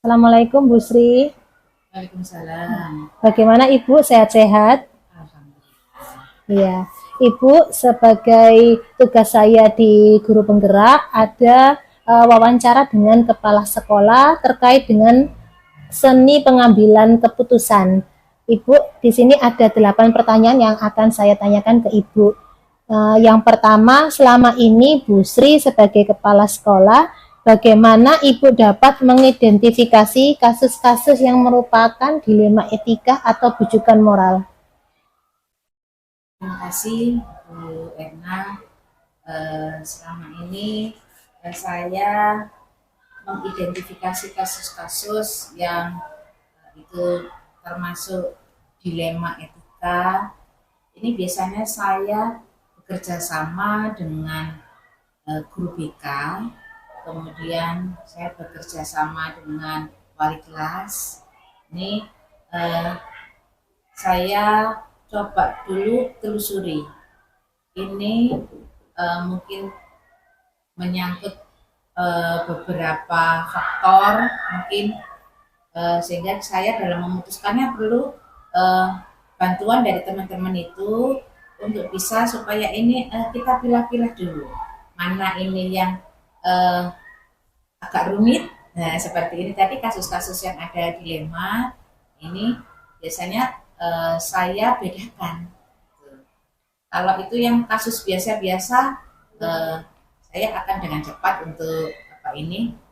Assalamualaikum Bu Sri. Waalaikumsalam. Bagaimana Ibu, sehat-sehat? Alhamdulillah. Iya. Ibu, sebagai tugas saya di Guru Penggerak ada wawancara dengan kepala sekolah terkait dengan seni pengambilan keputusan. Ibu, di sini ada 8 pertanyaan yang akan saya tanyakan ke Ibu. Yang pertama, selama ini Bu Sri sebagai kepala sekolah, bagaimana Ibu dapat mengidentifikasi kasus-kasus yang merupakan dilema etika atau bujukan moral? Terima kasih Bu Erna. Selama ini saya mengidentifikasi kasus-kasus yang itu termasuk dilema etika. Ini biasanya saya bekerja sama dengan guru BK, kemudian saya bekerja sama dengan wali kelas. Ini saya coba dulu telusuri. Ini mungkin menyangkut beberapa faktor mungkin sehingga saya dalam memutuskannya perlu bantuan dari teman-teman itu untuk bisa supaya ini kita pilah-pilah dulu mana ini yang agak rumit. Nah seperti ini tadi kasus-kasus yang ada dilema ini biasanya saya bedakan. Kalau itu yang kasus biasa-biasa, saya akan dengan cepat untuk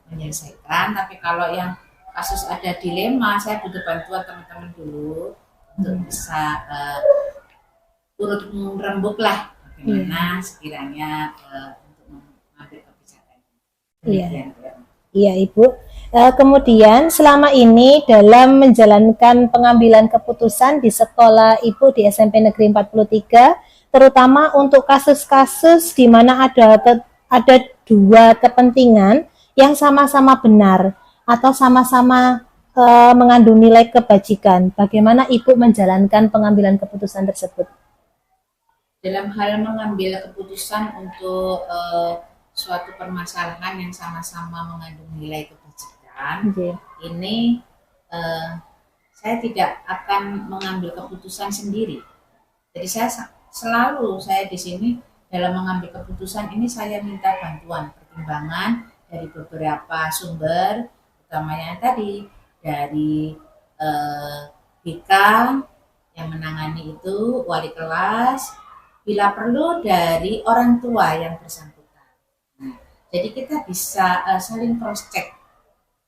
menyelesaikan. Tapi kalau yang kasus ada dilema, saya butuh bantuan teman-teman dulu untuk bisa turut merembuk lah bagaimana sekiranya untuk mengambil kebijakan. Iya. Iya Ibu. Kemudian selama ini dalam menjalankan pengambilan keputusan di sekolah Ibu di SMP Negeri 43, terutama untuk kasus-kasus di mana ada dua kepentingan yang sama-sama benar atau sama-sama mengandung nilai kebajikan. Bagaimana Ibu menjalankan pengambilan keputusan tersebut? Dalam hal mengambil keputusan untuk suatu permasalahan yang sama-sama mengandung nilai kebajikan, ini saya tidak akan mengambil keputusan sendiri. Jadi saya di sini dalam mengambil keputusan ini saya minta bantuan pertimbangan dari beberapa sumber, utamanya tadi dari BK yang menangani itu, wali kelas, bila perlu dari orang tua yang bersangkutan. Nah, jadi kita bisa saling cross check.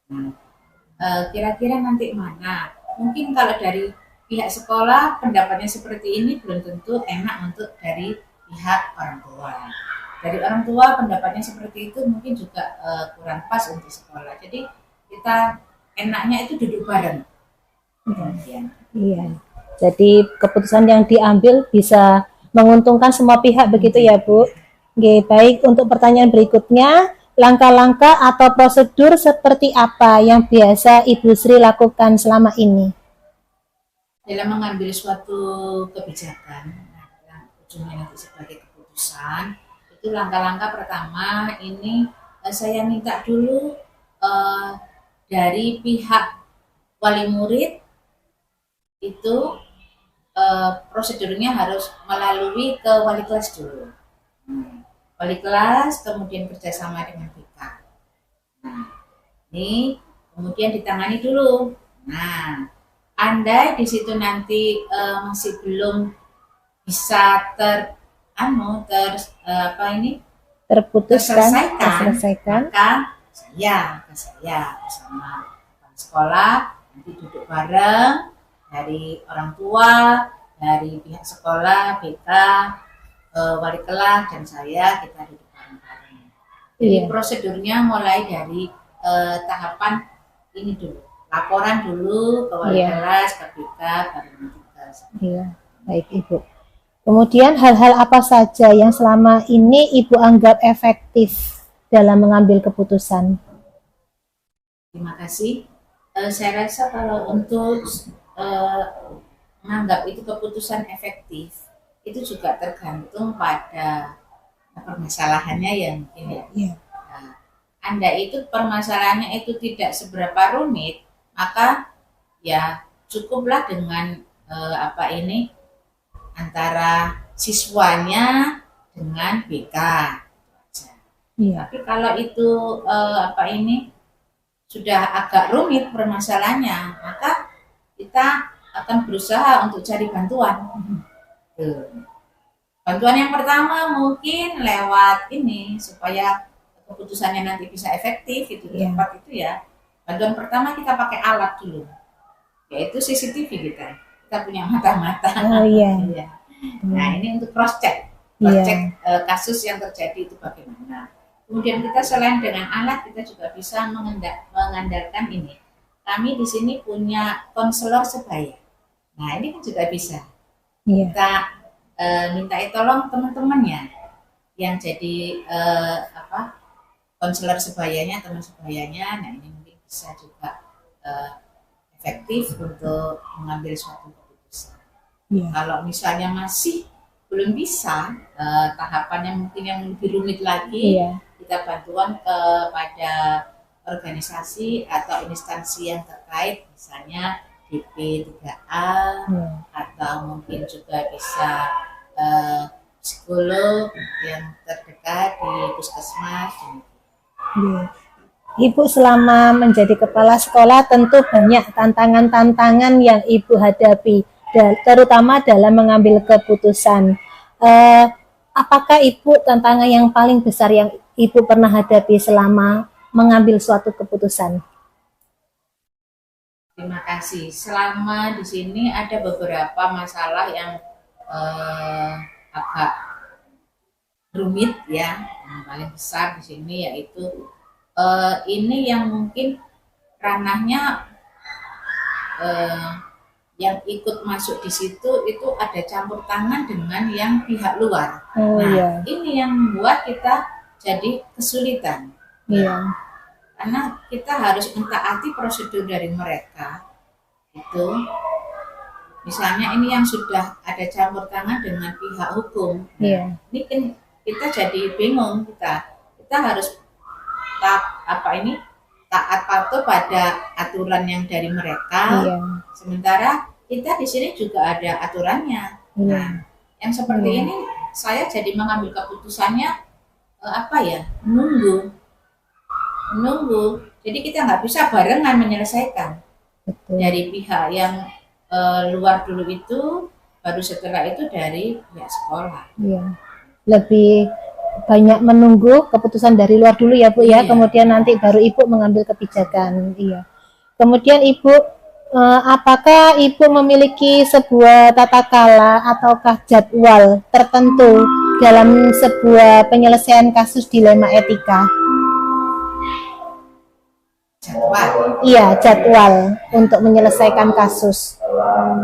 Nah, kira-kira nanti mana? Mungkin kalau dari pihak sekolah pendapatnya seperti ini belum tentu enak untuk dari pihak orang tua. Dari orang tua pendapatnya seperti itu mungkin juga kurang pas untuk sekolah. Jadi kita enaknya itu duduk bareng. Iya. Jadi keputusan yang diambil bisa menguntungkan semua pihak begitu ya Bu. Oke, baik, untuk pertanyaan berikutnya, langkah-langkah atau prosedur seperti apa yang biasa Ibu Sri lakukan selama ini? Dalam mengambil suatu kebijakan yang ujungnya nanti sebagai keputusan, itu langkah-langkah pertama ini saya minta dulu dari pihak wali murid itu prosedurnya harus melalui ke wali kelas dulu. Wali kelas kemudian kerjasama dengan BK. Nah, ini kemudian ditangani dulu. Nah, andai di situ nanti masih belum bisa terselesaikan, maka saya bersama sekolah nanti duduk bareng dari orang tua, dari pihak sekolah, BK, wali kelas dan saya kita duduk bareng-bareng. Jadi prosedurnya mulai dari tahapan ini dulu, laporan dulu ke wali kelas, ke BK, baru kita. Iya, baik Ibu. Kemudian hal-hal apa saja yang selama ini Ibu anggap efektif dalam mengambil keputusan? Terima kasih. Saya rasa kalau untuk menganggap itu keputusan efektif, itu juga tergantung pada permasalahannya yang ini. Nah, Anda itu permasalahannya itu tidak seberapa rumit, maka ya cukuplah dengan antara siswanya dengan BK. Iya. Tapi kalau itu sudah agak rumit permasalahannya, maka kita akan berusaha untuk cari bantuan. Bantuan yang pertama mungkin lewat ini supaya keputusannya nanti bisa efektif itu cepat itu ya. Bantuan pertama kita pakai alat dulu, yaitu CCTV kita. Kita punya mata-mata. Oh iya. Nah ini untuk cross check, kasus yang terjadi itu bagaimana. Kemudian kita selain dengan alat kita juga bisa mengandalkan ini. Kami di sini punya konselor sebaya. Nah ini kan juga bisa. Kita minta tolong teman-temannya yang jadi konselor sebayanya, teman sebayanya. Nah ini mungkin bisa juga efektif untuk mengambil suatu keputusan. Kalau misalnya masih belum bisa, tahapannya mungkin yang lebih rumit lagi, kita bantuan kepada organisasi atau instansi yang terkait, misalnya DP3A, atau mungkin juga bisa psikolog yang terdekat di puskesmas. Ibu selama menjadi kepala sekolah tentu banyak tantangan-tantangan yang Ibu hadapi, terutama dalam mengambil keputusan. Apakah Ibu tantangan yang paling besar yang Ibu pernah hadapi selama mengambil suatu keputusan? Terima kasih. Selama di sini ada beberapa masalah yang agak rumit ya. Yang paling besar di sini yaitu ini yang mungkin ranahnya yang ikut masuk di situ itu ada campur tangan dengan yang pihak luar. Ini yang membuat kita jadi kesulitan. Karena kita harus mentaati prosedur dari mereka. Itu misalnya ini yang sudah ada campur tangan dengan pihak hukum. Ini kan kita jadi bingung, kita harus taat patuh pada aturan yang dari mereka. Sementara kita di sini juga ada aturannya. Nah, yang seperti ini saya jadi mengambil keputusannya menunggu. Jadi kita nggak bisa barengan menyelesaikan. Dari pihak yang luar dulu itu, baru setelah itu dari pihak sekolah. Lebih banyak menunggu keputusan dari luar dulu ya Bu ya, kemudian nanti baru Ibu mengambil kebijakan. Kemudian Ibu, apakah Ibu memiliki sebuah tata cara ataukah jadwal tertentu dalam sebuah penyelesaian kasus dilema etika? Jadwal untuk menyelesaikan kasus.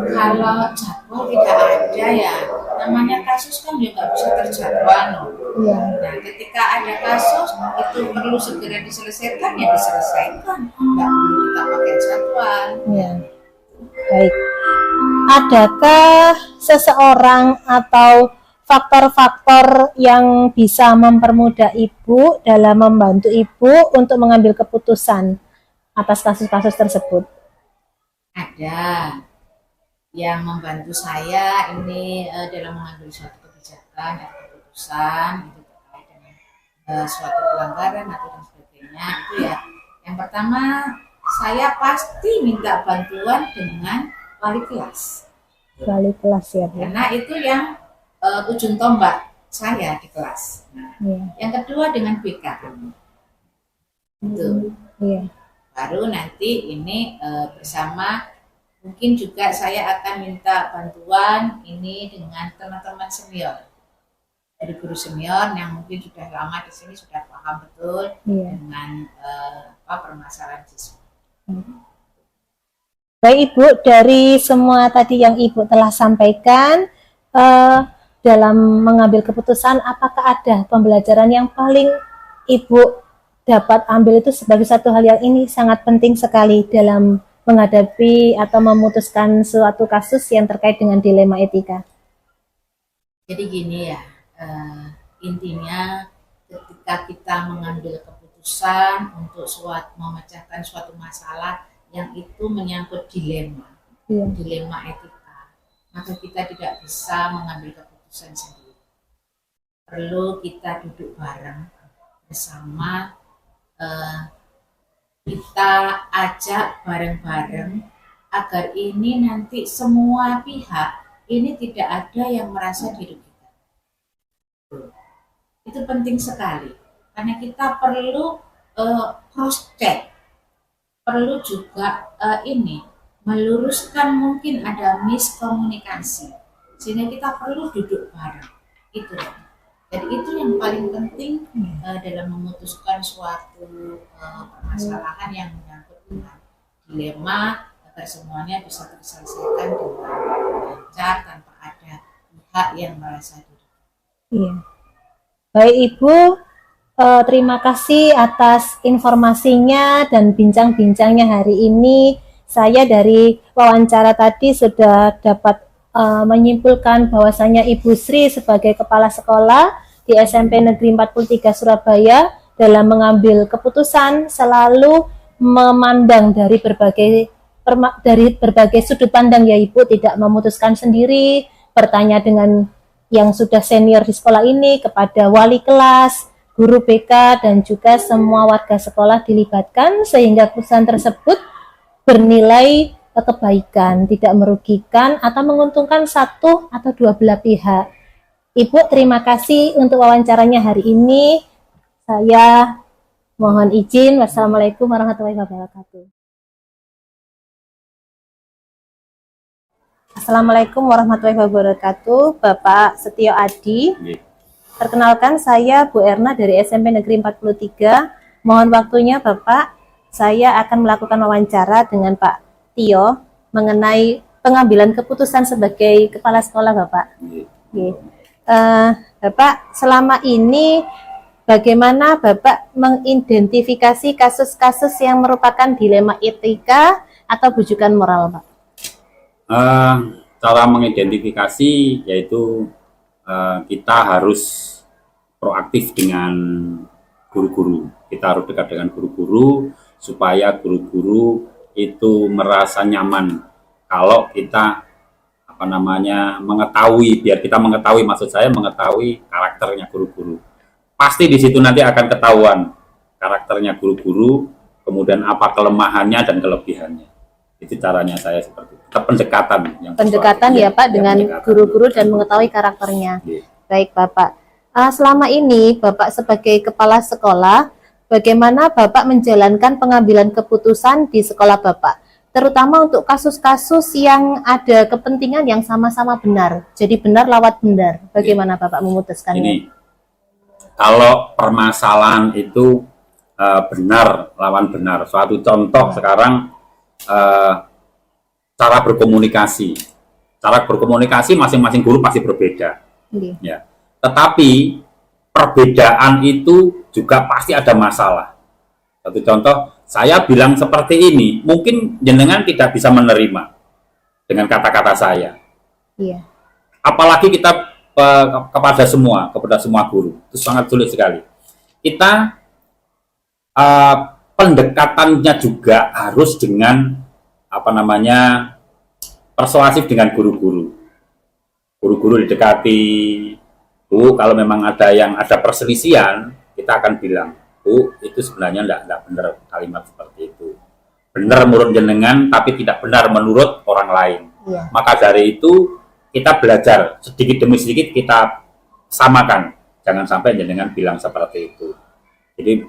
Kalau jadwal tidak ada ya, namanya kasus kan juga bisa terjadwal. Nah, ketika ada kasus itu perlu segera diselesaikan ya diselesaikan, nggak perlu kita pakai jadwal. Baik. Adakah seseorang atau faktor-faktor yang bisa mempermudah Ibu dalam membantu Ibu untuk mengambil keputusan atas kasus-kasus tersebut? Ada yang membantu saya ini dalam mengambil suatu kebijakan atau keputusan itu terkait dengan suatu pelanggaran atau dan sebagainya. Itu ya. Yang pertama saya pasti minta bantuan dengan wali kelas. Wali kelas ya Bu. Karena itu yang ujung tombak saya di kelas. Yang kedua dengan BK. Itu. Baru nanti ini bersama mungkin juga saya akan minta bantuan ini dengan teman-teman senior. Dari guru senior yang mungkin sudah lama di sini sudah paham betul dengan permasalahan siswa. Baik Ibu, dari semua tadi yang Ibu telah sampaikan, dalam mengambil keputusan, apakah ada pembelajaran yang paling Ibu dapat ambil itu sebagai satu hal yang ini sangat penting sekali dalam menghadapi atau memutuskan suatu kasus yang terkait dengan dilema etika? Jadi gini ya, intinya ketika kita mengambil keputusan keputusan untuk memecahkan suatu masalah yang itu menyangkut dilema, dilema etika, maka kita tidak bisa mengambil keputusan sendiri. Perlu kita duduk bareng bersama, kita ajak bareng-bareng agar ini nanti semua pihak ini tidak ada yang merasa dirugikan. Itu penting sekali karena kita perlu cross check, perlu juga meluruskan mungkin ada miskomunikasi, sehingga kita perlu duduk bareng. Itu. Jadi itu yang paling penting dalam memutuskan suatu permasalahan yang menyangkut dengan dilema, agar semuanya bisa terselesaikan dengan lancar tanpa ada pihak yang merasa dirugikan. Iya. Baik Ibu, terima kasih atas informasinya dan bincang-bincangnya hari ini. Saya dari wawancara tadi sudah dapat menyimpulkan bahwasanya Ibu Sri sebagai kepala sekolah di SMP Negeri 43 Surabaya dalam mengambil keputusan selalu memandang dari berbagai sudut pandang ya Ibu, tidak memutuskan sendiri, bertanya dengan yang sudah senior di sekolah ini, kepada wali kelas, guru BK, dan juga semua warga sekolah dilibatkan sehingga keputusan tersebut bernilai kebaikan, tidak merugikan atau menguntungkan satu atau dua belah pihak. Ibu, terima kasih untuk wawancaranya hari ini. Saya mohon izin. Wassalamualaikum warahmatullahi wabarakatuh. Assalamualaikum warahmatullahi wabarakatuh. Bapak Setio Adi. Perkenalkan, saya Bu Erna dari SMP Negeri 43. Mohon waktunya Bapak. Saya akan melakukan wawancara dengan Pak Tio mengenai pengambilan keputusan sebagai kepala sekolah Bapak. Bapak, selama ini bagaimana Bapak mengidentifikasi kasus-kasus yang merupakan dilema etika atau bujukan moral, Pak? Cara mengidentifikasi yaitu kita harus proaktif dengan guru-guru. Kita harus dekat dengan guru-guru supaya guru-guru itu merasa nyaman kalau kita mengetahui, biar kita mengetahui, maksud saya mengetahui karakternya guru-guru. Pasti di situ nanti akan ketahuan karakternya guru-guru, kemudian apa kelemahannya dan kelebihannya. Itu caranya saya seperti itu. Pendekatan ya Pak, dengan guru-guru dan mengetahui karakternya. Baik Bapak. Selama ini Bapak sebagai kepala sekolah, bagaimana Bapak menjalankan pengambilan keputusan di sekolah Bapak? Terutama untuk kasus-kasus yang ada kepentingan yang sama-sama benar. Jadi benar lawat benar. Bagaimana Bapak memutuskannya? Ini, kalau permasalahan itu benar lawan benar. Suatu contoh sekarang cara berkomunikasi. Cara berkomunikasi masing-masing guru pasti berbeda. Ya. Tetapi perbedaan itu juga pasti ada masalah. Satu contoh, saya bilang seperti ini, mungkin jenengan tidak bisa menerima dengan kata-kata saya. Iya. Apalagi kita kepada semua guru, itu sangat sulit sekali. Kita pendekatannya juga harus dengan persuasif dengan guru-guru. Guru-guru didekati, Bu, kalau memang ada perselisihan, kita akan bilang, Bu, itu sebenarnya tidak benar kalimat seperti itu. Benar menurut jenengan, tapi tidak benar menurut orang lain. Iya. Maka dari itu, kita belajar sedikit demi sedikit kita samakan. Jangan sampai jenengan bilang seperti itu. Jadi,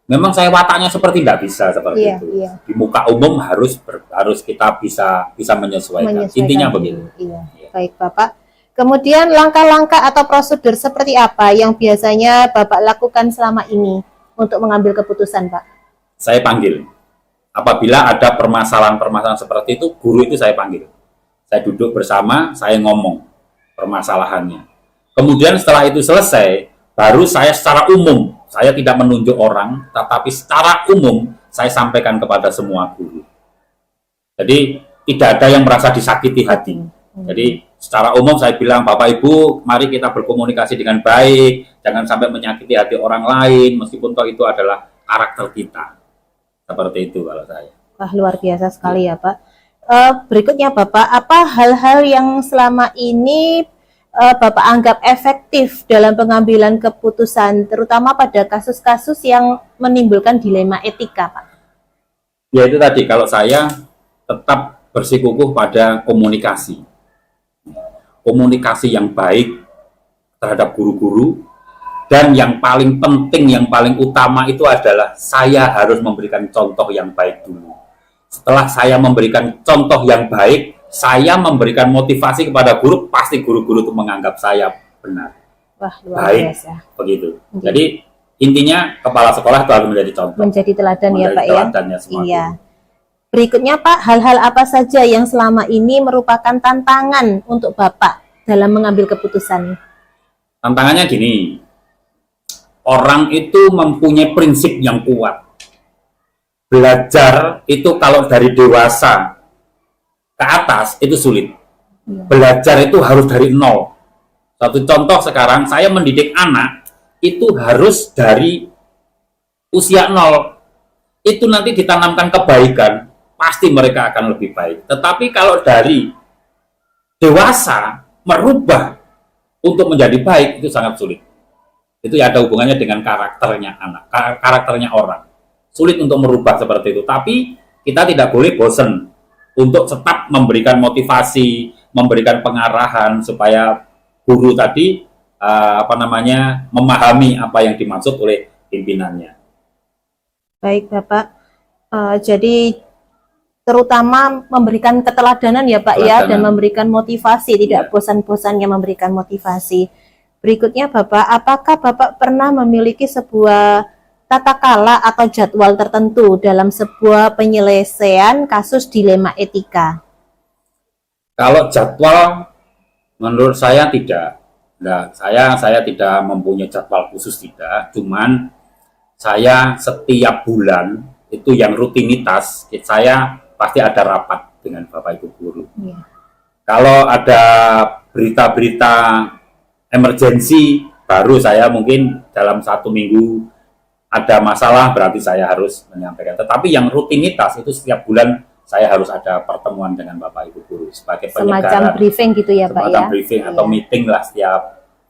memang saya wataknya seperti tidak bisa seperti itu. Iya. Di muka umum harus kita bisa menyesuaikan. Intinya begitu. Iya. Baik, Bapak. Kemudian langkah-langkah atau prosedur seperti apa yang biasanya Bapak lakukan selama ini untuk mengambil keputusan, Pak? Saya panggil. Apabila ada permasalahan-permasalahan seperti itu, guru itu saya panggil. Saya duduk bersama, saya ngomong permasalahannya. Kemudian setelah itu selesai, baru saya secara umum, saya tidak menunjuk orang, tetapi secara umum saya sampaikan kepada semua guru. Jadi tidak ada yang merasa disakiti hati. Jadi secara umum saya bilang, Bapak Ibu, mari kita berkomunikasi dengan baik, jangan sampai menyakiti hati orang lain, meskipun toh itu adalah karakter kita. Seperti itu kalau saya. Wah, luar biasa sekali ya Pak. Berikutnya Bapak, apa hal-hal yang selama ini Bapak anggap efektif dalam pengambilan keputusan, terutama pada kasus-kasus yang menimbulkan dilema etika, Pak? Ya itu tadi, kalau saya tetap bersikukuh pada komunikasi. Komunikasi yang baik terhadap guru-guru, dan yang paling penting, yang paling utama itu adalah saya harus memberikan contoh yang baik dulu. Setelah saya memberikan contoh yang baik, saya memberikan motivasi kepada guru, pasti guru-guru itu menganggap saya benar. Wah, luar baik, biasa. Begitu. Jadi intinya kepala sekolah itu harus menjadi contoh. Menjadi teladan ya Pak ya. Iya. Berikutnya Pak, hal-hal apa saja yang selama ini merupakan tantangan untuk Bapak dalam mengambil keputusan? Tantangannya gini, orang itu mempunyai prinsip yang kuat. Belajar itu kalau dari dewasa ke atas itu sulit. Belajar itu harus dari nol. Satu contoh sekarang, saya mendidik anak itu harus dari usia nol. Itu nanti ditanamkan kebaikan, pasti mereka akan lebih baik. Tetapi kalau dari dewasa merubah untuk menjadi baik itu sangat sulit. Itu ya ada hubungannya dengan karakternya anak, karakternya orang. Sulit untuk merubah seperti itu. Tapi kita tidak boleh bosan untuk tetap memberikan motivasi, memberikan pengarahan supaya guru tadi memahami apa yang dimaksud oleh pimpinannya. Baik Bapak, jadi terutama memberikan keteladanan ya Pak ya, dan memberikan motivasi, tidak bosan-bosannya memberikan motivasi. Berikutnya Bapak, apakah Bapak pernah memiliki sebuah tata kala atau jadwal tertentu dalam sebuah penyelesaian kasus dilema etika? Kalau jadwal, menurut saya tidak. Nah, saya tidak mempunyai jadwal khusus, tidak. Cuman saya setiap bulan itu yang rutinitas, saya pasti ada rapat dengan Bapak Ibu guru. Ya. Kalau ada berita-berita emergensi, baru saya mungkin dalam 1 minggu ada masalah, berarti saya harus menyampaikan. Tetapi yang rutinitas itu setiap bulan saya harus ada pertemuan dengan Bapak Ibu guru sebagai penyegaran. Semacam briefing gitu ya Pak ya? Semacam briefing atau meeting lah setiap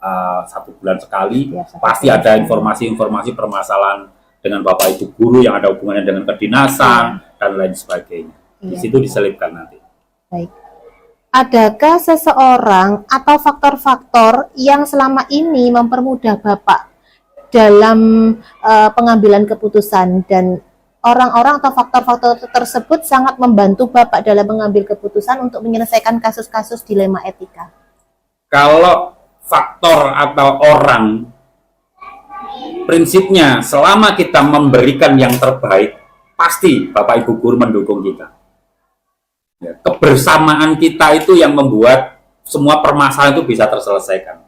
1 bulan sekali. Pasti ada informasi-informasi permasalahan dengan Bapak Ibu guru yang ada hubungannya dengan kedinasan dan lain sebagainya. Di situ diselipkan nanti. Baik. Adakah seseorang atau faktor-faktor yang selama ini mempermudah Bapak dalam pengambilan keputusan, dan orang-orang atau faktor-faktor tersebut sangat membantu Bapak dalam mengambil keputusan untuk menyelesaikan kasus-kasus dilema etika? Kalau faktor atau orang, prinsipnya selama kita memberikan yang terbaik, pasti Bapak Ibu guru mendukung kita. Ya, kebersamaan kita itu yang membuat semua permasalahan itu bisa terselesaikan.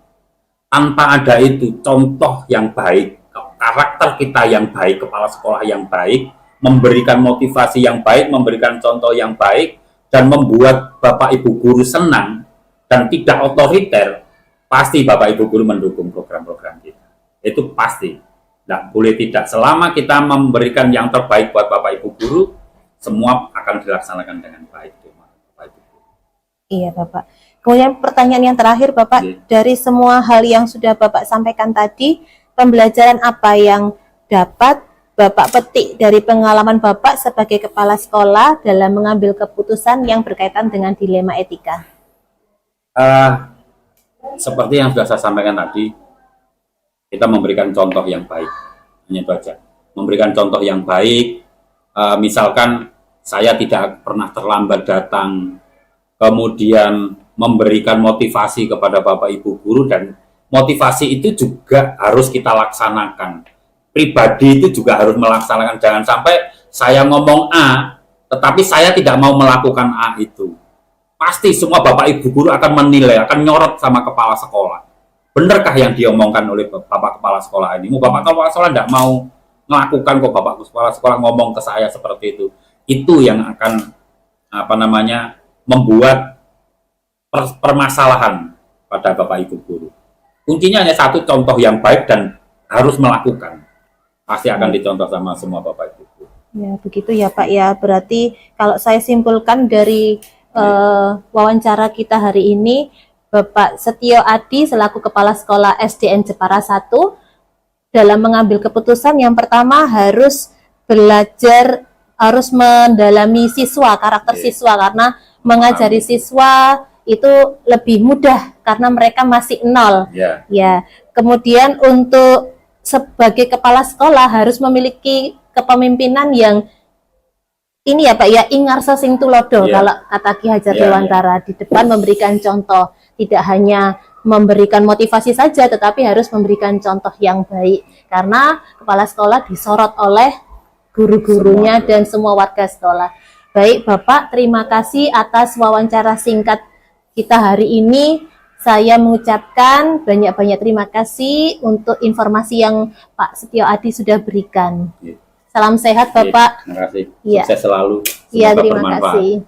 Tanpa ada itu contoh yang baik, karakter kita yang baik, kepala sekolah yang baik, memberikan motivasi yang baik, memberikan contoh yang baik, dan membuat Bapak Ibu guru senang dan tidak otoriter, pasti Bapak Ibu guru mendukung program-program kita. Itu pasti. Tidak boleh tidak. Selama kita memberikan yang terbaik buat Bapak Ibu guru, semua akan dilaksanakan dengan baik. Iya Bapak. Kemudian pertanyaan yang terakhir Bapak, dari semua hal yang sudah Bapak sampaikan tadi, pembelajaran apa yang dapat Bapak petik dari pengalaman Bapak sebagai kepala sekolah dalam mengambil keputusan yang berkaitan dengan dilema etika? Seperti yang sudah saya sampaikan tadi, kita memberikan contoh yang baik. Hanya itu aja. Memberikan contoh yang baik, misalkan saya tidak pernah terlambat datang, kemudian memberikan motivasi kepada Bapak Ibu guru, dan motivasi itu juga harus kita laksanakan. Pribadi itu juga harus melaksanakan. Jangan sampai saya ngomong A, tetapi saya tidak mau melakukan A itu. Pasti semua Bapak Ibu guru akan menilai, akan nyorot sama kepala sekolah. Benarkah yang diomongkan oleh Bapak Kepala Sekolah ini? Bapak Kepala Sekolah tidak mau melakukan kok, Bapak Kepala Sekolah ngomong ke saya seperti itu. Itu yang akan membuat permasalahan pada Bapak Ibu guru. Kuncinya hanya satu, contoh yang baik dan harus melakukan. Pasti akan dicontoh sama semua Bapak Ibu guru. Ya, begitu ya Pak ya. Berarti kalau saya simpulkan dari wawancara kita hari ini, Bapak Setio Adi selaku Kepala Sekolah SDN Jepara 1 dalam mengambil keputusan yang pertama harus belajar, harus mendalami siswa, karakter siswa, karena mengajari siswa itu lebih mudah karena mereka masih nol. Ya. Kemudian untuk sebagai kepala sekolah harus memiliki kepemimpinan yang ini ya Pak ya, ingarsa sing tulodo, kalau kata Ki Hajar Dewantara, di depan memberikan contoh, tidak hanya memberikan motivasi saja tetapi harus memberikan contoh yang baik, karena kepala sekolah disorot oleh guru-gurunya dan semua warga sekolah. Baik Bapak, terima kasih atas wawancara singkat kita hari ini. Saya mengucapkan banyak-banyak terima kasih untuk informasi yang Pak Setio Adi sudah berikan. Salam sehat Bapak. Terima kasih. Sukses selalu. Iya, terima kasih.